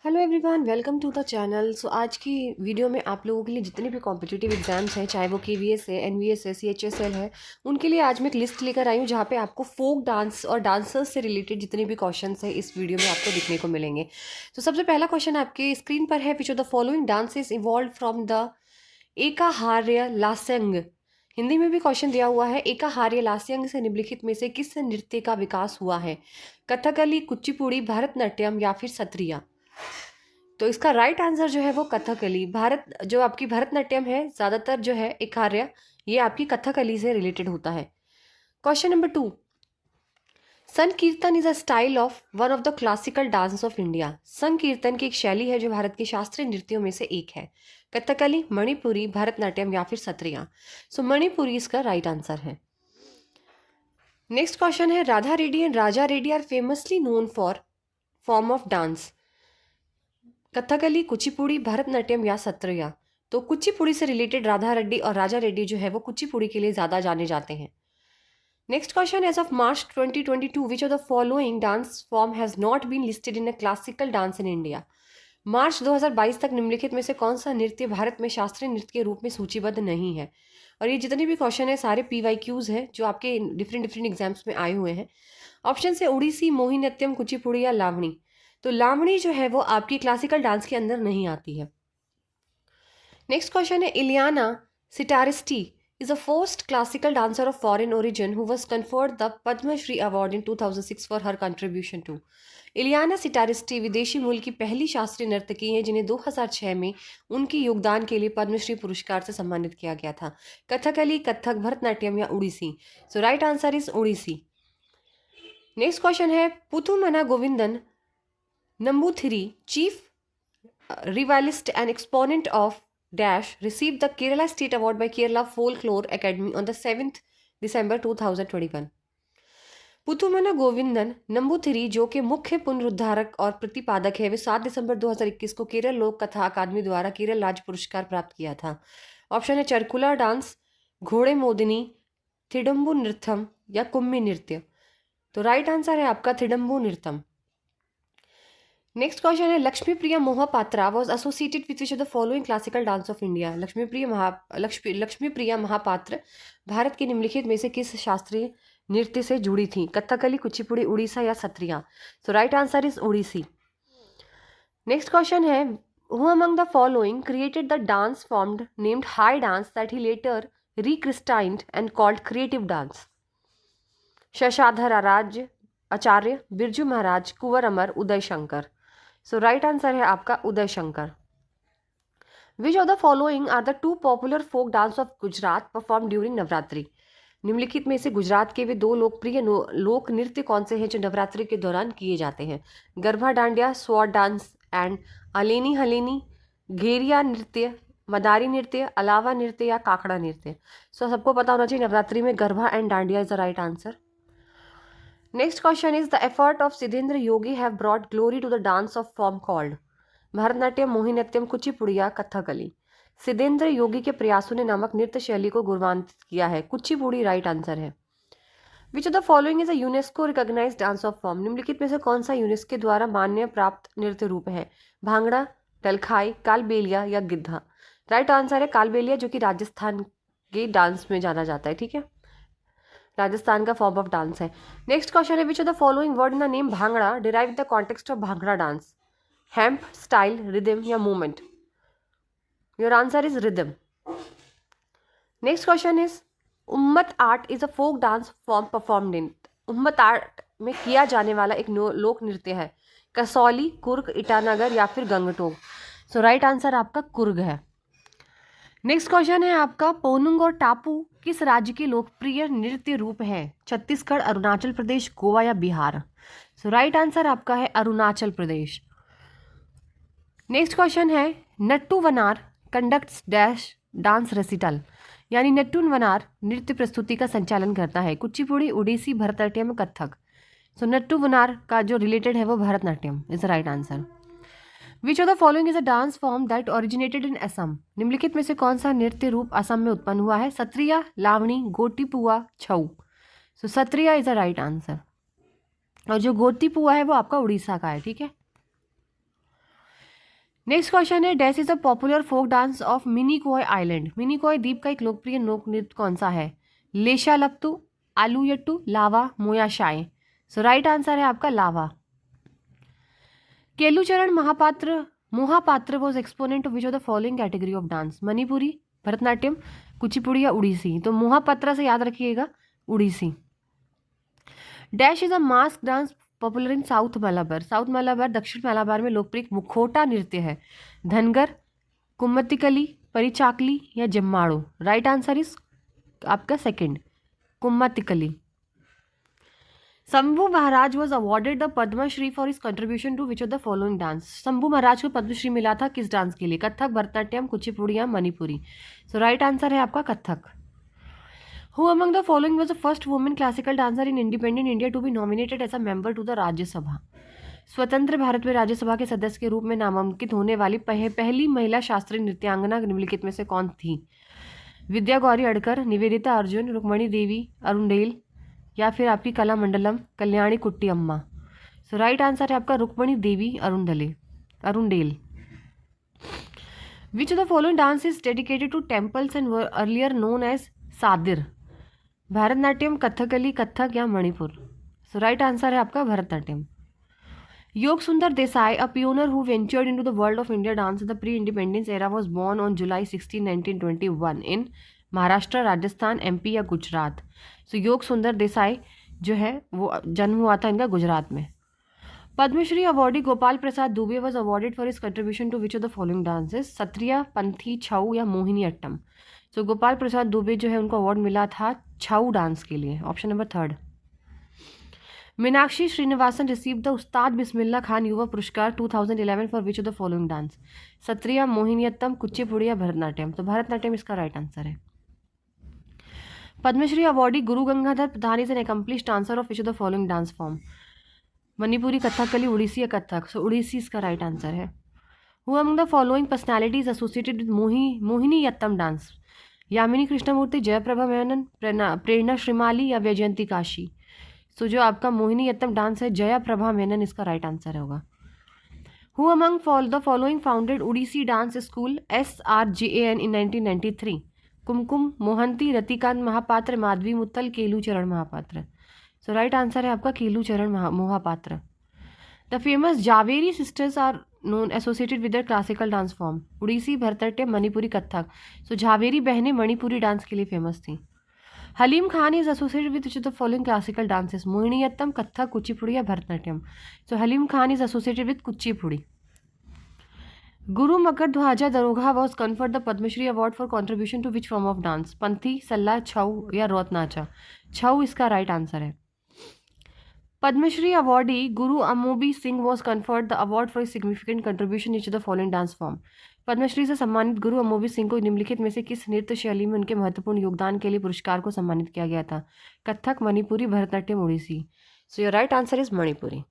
Hello everyone, welcome to the channel. आज की video में आप लोगों के लिए जितने भी कॉम्पिटिटिव एग्जाम्स हैं, चाहे वो KVS है, NVS है, CHSL है, उनके लिए आज मैं एक लिस्ट लेकर आई हूँ जहाँ पे आपको फोक डांस और डांसर्स से रिलेटेड जितने भी क्वेश्चंस हैं इस वीडियो में आपको दिखने को मिलेंगे। तो सबसे पहला क्वेश्चन आपके स्क्रीन पर है, which of the following dances evolve from the Ekaharya Lasyanga. Hindi में भी क्वेश्चन दिया हुआ है, एकाहार्य लास्यंग से निम्नलिखित में से किस नृत्य का विकास हुआ है? कथकली, कुचिपुड़ी, भरतनाट्यम या फिर सत्रिया? तो इसका राइट आंसर जो है वो कथकली। जो आपकी भरतनाट्यम है ज़्यादातर जो है एक कार्य, ये आपकी कथकली से रिलेटेड होता है। क्वेश्चन नंबर 2, संकीर्तन is a style of one of the classical dance of India. संकीर्तन की एक शैली है जो भारत के शास्त्रीय नृत्यों में से एक है। कथकली, मणिपुरी, भरतनाट्यम या फिर सत्रिया? सो मणिपुरी इसका राइट आंसर है। नेक्स्ट क्वेश्चन है, Radha Reddy and Raja Reddy are famously known for form of dance? Kathakali, Kuchipudi, Bharatanatyam या सत्रिया? तो कुचिपुड़ी से रिलेटेड राधा रेड्डी और राजा रेड्डी जो है वो कुचिपुड़ी के लिए ज़्यादा जाने जाते हैं। Next question, as of March 2022 which of the following dance form has not been listed in a classical dance in India? March 2022 तक निम्नलिखित में से कौन सा नृत्य भारत में शास्त्रीय नृत्य के रूप में सूचीबद्ध नहीं है? और ये जितने भी क्वेश्चन है सारे PYQs हैं जो आपके डिफरेंट डिफरेंट एग्जाम्स में आए हुए हैं। ऑप्शन है उड़ीसी, मोहिनीअट्टम, कुचिपुड़ी या लावणी। तो लावणी जो है वो आपकी क्लासिकल डांस के अंदर नहीं आती है। नेक्स्ट क्वेश्चन है, Ileana Citaristi is a first classical dancer of foreign origin who was conferred the Padma Shri Award in 2006 for her contribution to. Ileana Citaristi विदेशी मूल की पहली शास्त्रीय नर्तकी हैं जिन्हें 2006 में उनके योगदान के लिए पद्मश्री पुरस्कार से सम्मानित किया गया था। कथकली, कथक, भरतनाट्यम या Odissi? So right answer is Odissi. Next question है, Puthumana Govindan Namboothiri, chief revivalist and exponent of Dash, received the Kerala State Award by Kerala Folklore Academy on the 7th December 2021. पुथुमना Govindan Namboothiri जो कि मुख्य पुनरुद्धारक और प्रतिपादक है, वे 7 दिसंबर 2021 को केरल लोक कथा अकादमी द्वारा केरल राज्य पुरस्कार प्राप्त किया था। ऑप्शन है चरकुला डांस, घोड़े मोदिनी, थिडम्बु नृत्यम या कुम्मी नृत्य? तो राइट आंसर है आपका थिडम्बु नृत्यम। नेक्स्ट क्वेश्चन है, Laxmipriya Mohapatra was associated with which of the following classical dance of India? Laxmipriya Mahapatra Bharat के निम्नलिखित में से किस शास्त्रीय नृत्य से जुड़ी थी? कथकली, कुचिपुड़ी, उड़ीसा या Sattriya? So right answer is Odissi. Next question है, who among the following created the dance formed named high dance that he later rechristened and called creative dance? Shashadhar Acharya, Birju Maharaj, Kunwar Amar, Uday Shankar? So right answer है आपका Uday Shankar. Which of the following are the two popular folk dance of Gujarat perform during Navratri? निम्नलिखित में से गुजरात के वे दो लोकप्रिय लोक नृत्य कौन से हैं जो नवरात्रि के दौरान किए जाते हैं? Garba Dandiya, sword dance and Aleni Haleni, Gheriya नृत्य, मदारी नृत्य, अलावा नृत्य या काकड़ा नृत्य? सो सबको पता होना चाहिए नवरात्रि में garba and dandiya is the right answer. Next question is, the effort of Siddhendra Yogi have brought glory to the dance of form called? Bharatanatyam, Mohiniyattam, Kuchipudi या कथकली? सिद्धेंद्र योगी के प्रयासों ने नामक नृत्य शैली को गौरवान्वित किया है। कुचिपुड़ी राइट आंसर है। Which of the following is a UNESCO recognised dance of form? निम्नलिखित में से कौन सा यूनेस्को द्वारा मान्य प्राप्त नृत्य रूप है? भांगड़ा, डलखाई, कालबेलिया या गिद्धा? राइट आंसर है कालबेलिया, जो कि राजस्थान के डांस में जाना जाता है। ठीक है, राजस्थान का फॉर्म ऑफ डांस है। नेक्स्ट क्वेश्चन है, which of the following word in the name Bhangra derive the context of Bhangra dance? Hemp, style, rhythm या movement? Your answer is rhythm. Next question is, Ummat art is a folk dance form performed in? Ummat art में किया जाने वाला एक लोक नृत्य है। कसौली, कुर्ग, ईटानगर या फिर गंगटोक? सो राइट आंसर आपका कुर्ग है। नेक्स्ट क्वेश्चन है आपका, पोनुंग और टापू किस राज्य के लोकप्रिय नृत्य रूप है? छत्तीसगढ़, अरुणाचल प्रदेश, गोवा या बिहार? सो राइट आंसर आपका है अरुणाचल प्रदेश। नेक्स्ट क्वेश्चन है, Nattuvanar conducts dash dance recital? यानी नट्टू वनार नृत्य प्रस्तुति का संचालन करता है। कुचिपुड़ी, उड़ीसी, भरतनाट्यम, कथक? सो नट्टू वनार का जो रिलेटेड है वो Bharatanatyam is the right answer. Which of the following is a dance form that originated in Assam? निम्नलिखित में से कौन सा नृत्य रूप असम में उत्पन्न हुआ है? Sattriya, Lavani, Gotipua, Chhau? So Sattriya is the right answer. और जो गोटीपुआ है वो आपका उड़ीसा का है। ठीक है, नेक्स्ट क्वेश्चन है, dash is a popular folk dance of Minicoy island. Minicoy द्वीप का एक लोकप्रिय लोक नृत्य कौन सा है? लेशा लप्तू, आलू यट्टू, लावा, मोया शाय। सो राइट आंसर है आपका लावा। Kelucharan Mahapatra Mohapatra was exponent of which of the following category of dance? Manipuri, Bharatanatyam, Kuchipudi या उड़ीसी? तो मोहापात्रा से याद रखिएगा Odissi. Dash is a mask dance popular in south Malabar. South Malabar दक्षिण मलाबार में लोकप्रिय मुखौटा नृत्य है। धनगर, कुम्मत्तिकली, परिचाकली या जम्माड़ो? राइट आंसर इज आपका second, Kummattikali. Shambhu Maharaj was awarded the Padmashri for his contribution to which of the following dance? Shambhu Maharaj को पद्मश्री मिला था किस डांस के लिए? कथक, भरतनाट्यम, कुचिपुड़ी या मणिपुरी? सो राइट आंसर है आपका Kathak. Who among the following was the first woman classical dancer in independent India to be nominated as a member to the Rajya Sabha? स्वतंत्र भारत में राज्यसभा के सदस्य के रूप में नामांकित होने वाली पहली महिला शास्त्रीय नृत्यांगना निम्नलिखित में से कौन थी? विद्या गौरी अडकर, निवेदिता अर्जुन, रुक्मणी देवी अरुणडेल या फिर आपकी कला मंडलम कल्याणी कुट्टी अम्मा? सो राइट आंसर है आपका Rukmini Devi Arundale. Which of the following dance is dedicated to temples and earlier known as Sadir? Bharatanatyam, Kathakali, Kathak या मणिपुर? सो राइट आंसर है आपका Bharatanatyam. Yog Sundar Desai, a pioneer who ventured into the world of India dance in the pre independence era, was born on July 16, 1921 in Maharashtra, Rajasthan, MP या गुजरात? सो योग सुंदर देसाई जो है वो जन्म हुआ था इनका गुजरात में। Padmashri awardee Gopal Prasad Dubey was awarded for his contribution to which of the following dances? Sattriya, Panthi, Chhau या मोहिनी अट्टम? सो गोपाल प्रसाद दुबे जो है उनको अवार्ड मिला था छऊ डांस के लिए। Option number third. Meenakshi Srinivasan receive the उस्ताद बिस्मिल्ला खान युवा पुरस्कार 2011 for which of the following dance? Sattriya, Mohiniyattam, Kuchipudi या भरतनाट्यम? तो भरतनाट्यम इसका राइट आंसर है। Padmashri awardee Guru Gangadhar Pradhan is an accomplish dancer of which of the following dance form? Manipuri, Kathakali, Odissi या कथक? सो उड़ीसी इसका राइट आंसर है। Who among the following personalities associated with Mohiniyattam dance? Yamini Krishnamurthy, Jayaprabha Menon, Prerana Shrimali या वैजयंती काशी? सो जो आपका मोहिनीअट्टम डांस है जया प्रभा मेनन इसका राइट आंसर होगा। Who among the following founded Odissi dance school SRJAN in 1993? Kumkum, Mohanty, Ratikant Mahapatra, Madhavi Mudgal, Kelucharan Mahapatra? So right answer है आपका Kelucharan Mahapatra. The famous Jhaveri sisters are known associated with the classical dance form? Odissi, Bharatanatyam, Manipuri, Kathak? So Jhaveri बहनें Manipuri dance के लिए फेमस थी। Halim Khan is associated with the following classical dances? Mohiniyattam, Kathak, Kuchipudi या Bharatanatyam? So Halim Khan is associated with Kuchipudi. Guru Makar Dhwaja Darogha was conferred the Padmashri award for contribution to which form of dance? Panthi, Saila, Chhau या रोतनाचा? छऊ इसका right answer है। Padmashri awardee Guru Amobi Singh was conferred the award for significant contribution in the following dance form? Padmashri से सम्मानित गुरु अमोबी सिंह को निम्नलिखित में से किस नृत्य शैली में उनके महत्वपूर्ण योगदान के लिए पुरस्कार को सम्मानित किया गया था? Kathak, Manipuri, Bharatanatyam, Odissi? So your right answer is Manipuri.